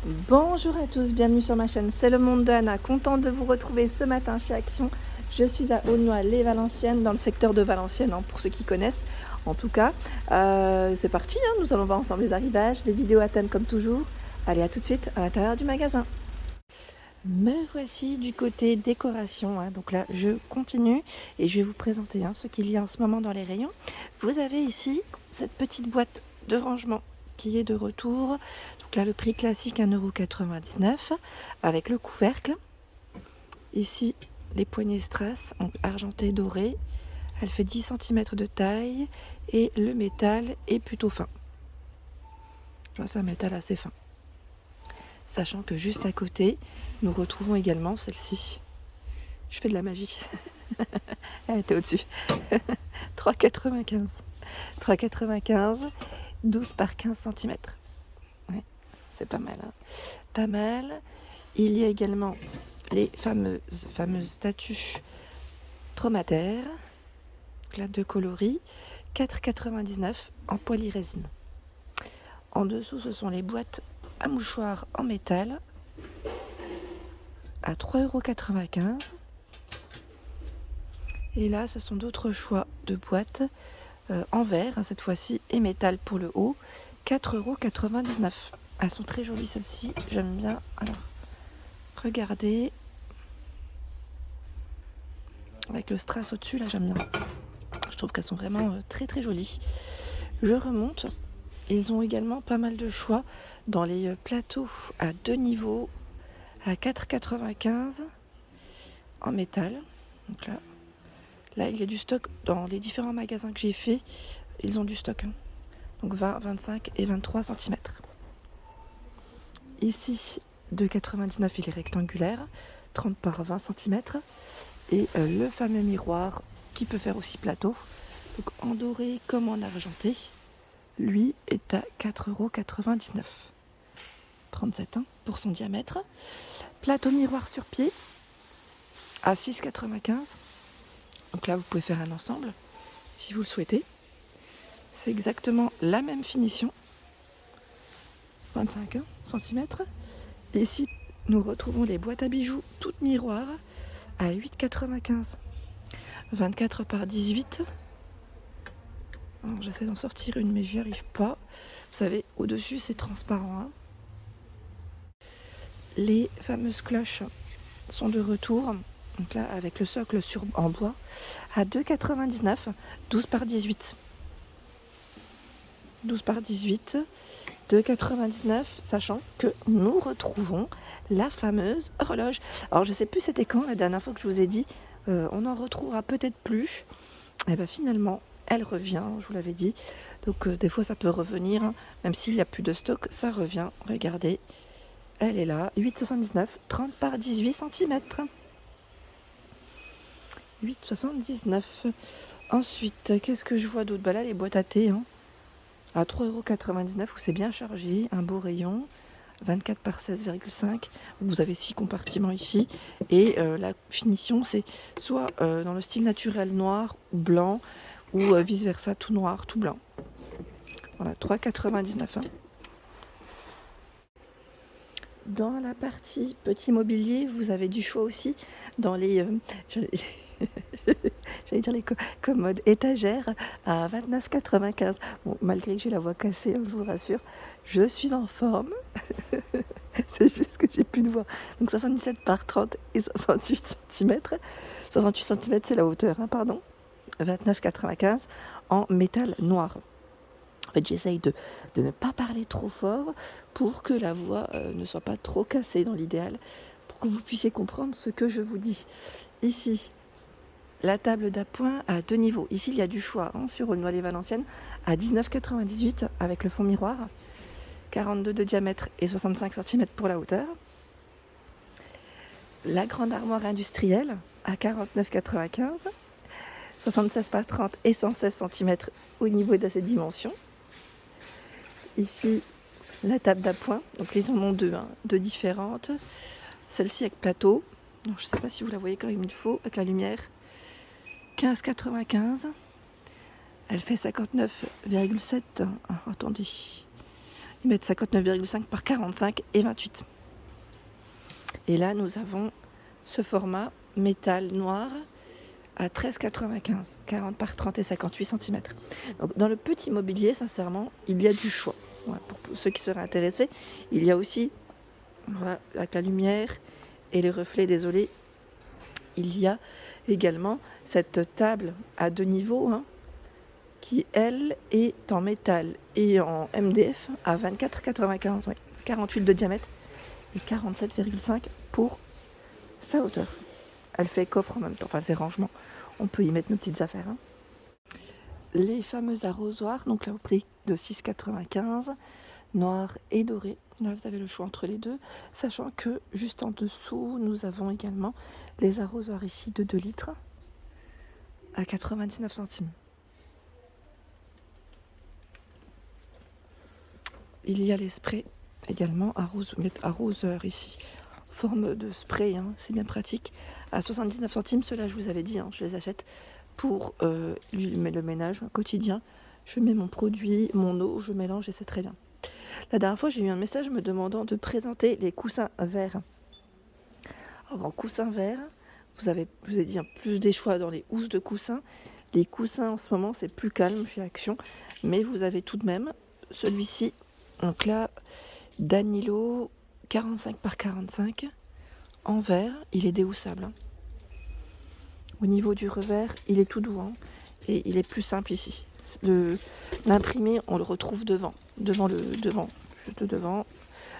Bonjour à tous, bienvenue sur ma chaîne, c'est le monde de Anna, contente de vous retrouver ce matin chez Action. Je suis à Aulnoy-les-Valenciennes, dans le secteur de Valenciennes, pour ceux qui connaissent. En tout cas, c'est parti, nous allons voir ensemble les arrivages, des vidéos à thème comme toujours. Allez, à tout de suite à l'intérieur du magasin. Me voici du côté décoration, donc là je continue et je vais vous présenter ce qu'il y a en ce moment dans les rayons. Vous avez ici cette petite boîte de rangement qui est de retour. Donc là le prix classique 1,99 € avec le couvercle. Ici les poignées strass argenté doré. Elle fait 10 cm de taille et le métal est plutôt fin. C'est un métal assez fin. Sachant que juste à côté, nous retrouvons également celle-ci. Je fais de la magie. Elle était au-dessus. 3,95. 3,95, 12 par 15 cm. Ouais, c'est pas mal. Pas mal. Il y a également les fameuses statues Traumatère. Là, deux coloris. 4,99 en polyrésine. En dessous, ce sont les boîtes à mouchoirs en métal à 3,95 €. Et là, ce sont d'autres choix de boîtes en verre, cette fois-ci, et métal pour le haut, 4,99 €. Elles sont très jolies celles-ci, j'aime bien. Alors, regardez. Avec le strass au-dessus, là, j'aime bien. Je trouve qu'elles sont vraiment très très jolies. Je remonte. Ils ont également pas mal de choix dans les plateaux à deux niveaux à 4,95 € en métal. Donc là, il y a du stock dans les différents magasins que j'ai fait. Ils ont du stock. Donc 20, 25 et 23 cm. Ici, 2,99 €, il est rectangulaire, 30 par 20 cm. Et le fameux miroir qui peut faire aussi plateau. Donc en doré comme en argenté. Lui est à 4,99 €. 37 pour son diamètre. Plateau miroir sur pied à 6,95 €. Donc là, vous pouvez faire un ensemble si vous le souhaitez. C'est exactement la même finition. 25 cm. Et ici, nous retrouvons les boîtes à bijoux toutes miroirs à 8,95 €. 24 par 18. Alors, j'essaie d'en sortir une, mais j'y arrive pas. Vous savez, au-dessus, c'est transparent. Les fameuses cloches sont de retour. Donc là, avec le socle en bois, à 2,99 €, 12 par 18. 12 par 18, 2,99 €, sachant que nous retrouvons la fameuse horloge. Alors, je ne sais plus c'était quand, la dernière fois que je vous ai dit, on en retrouvera peut-être plus. Et bien finalement, elle revient, je vous l'avais dit. Donc des fois, ça peut revenir, même s'il n'y a plus de stock, ça revient. Regardez, elle est là, 8,79, 30 par 18 cm. 8,79. Ensuite, qu'est-ce que je vois d'autre? Là, les boîtes à thé, à 3,99 € où c'est bien chargé, un beau rayon, 24 par 16,5. Vous avez 6 compartiments ici. Et la finition, c'est soit dans le style naturel noir ou blanc, ou vice versa, tout noir, tout blanc. Voilà, 3,99 €. Dans la partie petit mobilier, vous avez du choix aussi dans les j'allais dire les commodes étagères à 29,95 €. Bon, malgré que j'ai la voix cassée, je vous rassure, je suis en forme. C'est juste que j'ai plus de voix. Donc 77 par 30 et 68 cm. 68 cm, c'est la hauteur, pardon. 29,95 € en métal noir. En fait, j'essaye de ne pas parler trop fort pour que la voix ne soit pas trop cassée dans l'idéal, pour que vous puissiez comprendre ce que je vous dis. Ici, la table d'appoint à deux niveaux. Ici, il y a du choix sur Aulnoy-les-Valenciennes à 19,98 € avec le fond miroir, 42 de diamètre et 65 cm pour la hauteur. La grande armoire industrielle à 49,95 €, 76 par 30 et 116 cm au niveau de ses dimensions. Ici, la table d'appoint, donc ils en ont deux différentes. Celle-ci avec plateau, donc, je ne sais pas si vous la voyez comme il faut, avec la lumière, 15,95 €. Elle fait 59,7. Attendez, Ils mettent 59,5 par 45 et 28. Et là, nous avons ce format métal noir à 13,95, 40 par 30 et 58 cm. Donc, dans le petit mobilier, sincèrement, il y a du choix. Voilà, pour ceux qui seraient intéressés, il y a aussi, voilà, avec la lumière et les reflets, désolé, il y a également cette table à 2 niveaux, hein, qui, elle, est en métal et en MDF à 24,95, ouais, 48 de diamètre et 47,5 pour sa hauteur. Elle fait coffre en même temps, enfin elle fait rangement. On peut y mettre nos petites affaires. Hein. Les fameux arrosoirs, donc là au prix de 6,95, noir et doré. Là vous avez le choix entre les deux, sachant que juste en dessous, nous avons également les arrosoirs ici de 2 litres à 99 centimes. Il y a les sprays également, arroseurs ici, forme de spray, hein, c'est bien pratique, à 79 centimes. Ceux-là, je vous avais dit, hein, je les achète pour le ménage quotidien. Je mets mon produit, mon eau, je mélange et c'est très bien. La dernière fois, j'ai eu un message me demandant de présenter les coussins verts. Alors, en coussin vert, je vous ai dit, hein, plus des choix dans les housses de coussins. Les coussins, en ce moment, c'est plus calme chez Action, mais vous avez tout de même celui-ci. Donc là, Danilo, 45 par 45, en verre, il est déhoussable. Hein. Au niveau du revers, il est tout doux, hein, et il est plus simple ici. L'imprimé, on le retrouve devant, juste devant.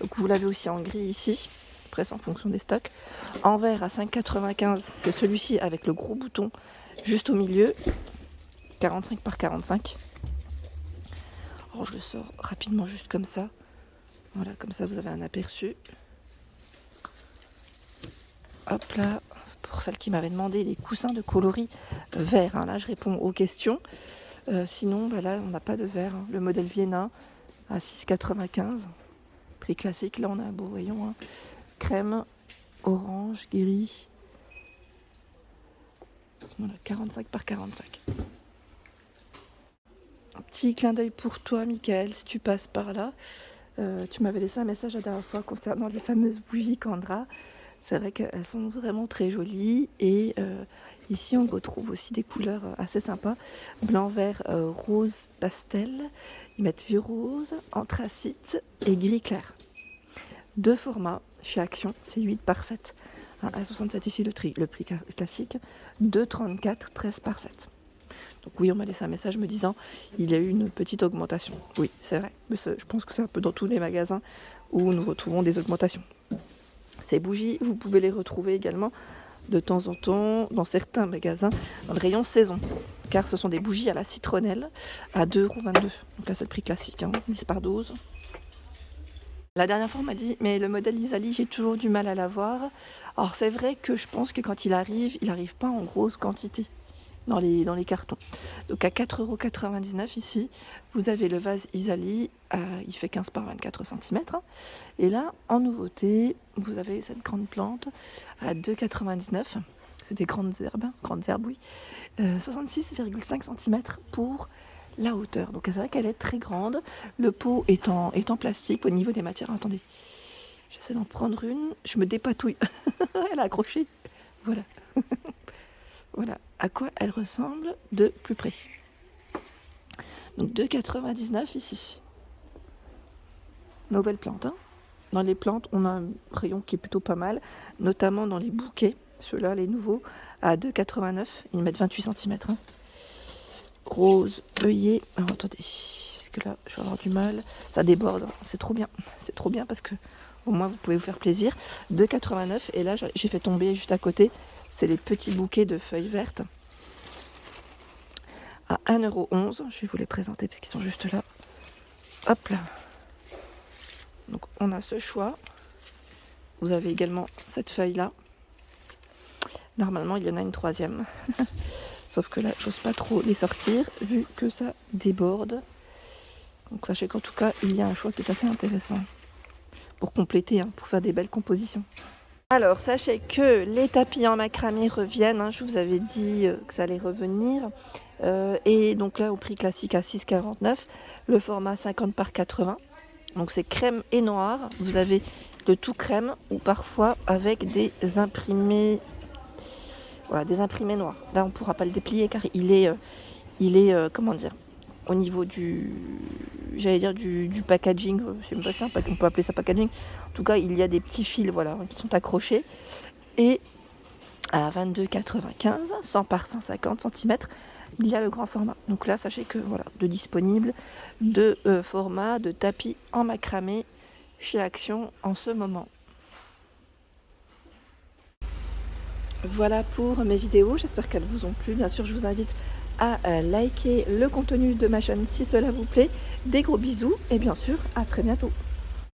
Donc vous l'avez aussi en gris ici, après c'est en fonction des stocks. En verre à 5,95, c'est celui-ci avec le gros bouton juste au milieu, 45 par 45. Alors je le sors rapidement juste comme ça. Voilà, comme ça vous avez un aperçu. Hop là, pour celle qui m'avait demandé les coussins de coloris vert. Hein. Là je réponds aux questions. Sinon, bah là on n'a pas de vert. Hein. Le modèle Vienna à 6,95. Prix classique, là on a un beau rayon. Hein. Crème, orange, gris. Voilà, 45 par 45. Un petit clin d'œil pour toi, Michael, si tu passes par là. Tu m'avais laissé un message la dernière fois concernant les fameuses bougies Candra. C'est vrai qu'elles sont vraiment très jolies. Et ici, on retrouve aussi des couleurs assez sympas. Blanc, vert, rose, pastel. Ils mettent vieux rose, anthracite et gris clair. 2 formats chez Action, c'est 8 par 7. À 67 ici le prix classique. 2,34, 13 par 7. Donc oui, on m'a laissé un message me disant il y a eu une petite augmentation. Oui, c'est vrai. Mais je pense que c'est un peu dans tous les magasins où nous retrouvons des augmentations. Ces bougies, vous pouvez les retrouver également de temps en temps dans certains magasins dans le rayon saison. Car ce sont des bougies à la citronnelle à 2,22 €. Donc là, c'est le prix classique, hein, 10 par 12. La dernière fois, on m'a dit, mais le modèle Isali, j'ai toujours du mal à l'avoir. Alors c'est vrai que je pense que quand il arrive pas en grosse quantité dans les cartons. Donc à 4,99 € ici, vous avez le vase Isali, il fait 15 par 24 cm. Et là, en nouveauté, vous avez cette grande plante à 2,99 €. C'est des grandes herbes, oui. 66,5 cm pour la hauteur. Donc c'est vrai qu'elle est très grande. Le pot est en plastique au niveau des matières. Attendez, j'essaie d'en prendre une. Je me dépatouille. Elle a accroché. Voilà. Voilà à quoi elle ressemble de plus près. Donc 2,99 € ici. Nouvelle plante. Hein. Dans les plantes, on a un rayon qui est plutôt pas mal, notamment dans les bouquets. Ceux-là, les nouveaux, à 2,89 €. Ils mettent 28 cm. Hein. Rose, œillet. Alors attendez, parce que là, je vais avoir du mal. Ça déborde. C'est trop bien. C'est trop bien parce que au moins, vous pouvez vous faire plaisir. 2,89 €. Et là, j'ai fait tomber juste à côté. C'est les petits bouquets de feuilles vertes à 1,11 €. Je vais vous les présenter parce qu'ils sont juste là. Hop là. Donc on a ce choix. Vous avez également cette feuille là. Normalement il y en a une troisième. Sauf que là j'ose pas trop les sortir vu que ça déborde. Donc sachez qu'en tout cas il y a un choix qui est assez intéressant. Pour compléter, hein, pour faire des belles compositions. Alors, sachez que les tapis en macramé reviennent. Hein, je vous avais dit que ça allait revenir. Et donc là, au prix classique à 6,49 €, le format 50 par 80, Donc c'est crème et noir. Vous avez le tout crème ou parfois avec des imprimés, voilà, des imprimés noirs. Là on ne pourra pas le déplier car il est comment dire, au niveau du, j'allais dire du packaging, je sais même pas si on peut appeler ça packaging. En tout cas il y a des petits fils, voilà, qui sont accrochés. Et à 22,95 100 par 150 cm, il y a le grand format. Donc là, sachez que voilà, de disponible, de format, de tapis en macramé chez Action en ce moment. Voilà pour mes vidéos, j'espère qu'elles vous ont plu. Bien sûr, je vous invite à liker le contenu de ma chaîne si cela vous plaît. Des gros bisous et bien sûr, à très bientôt.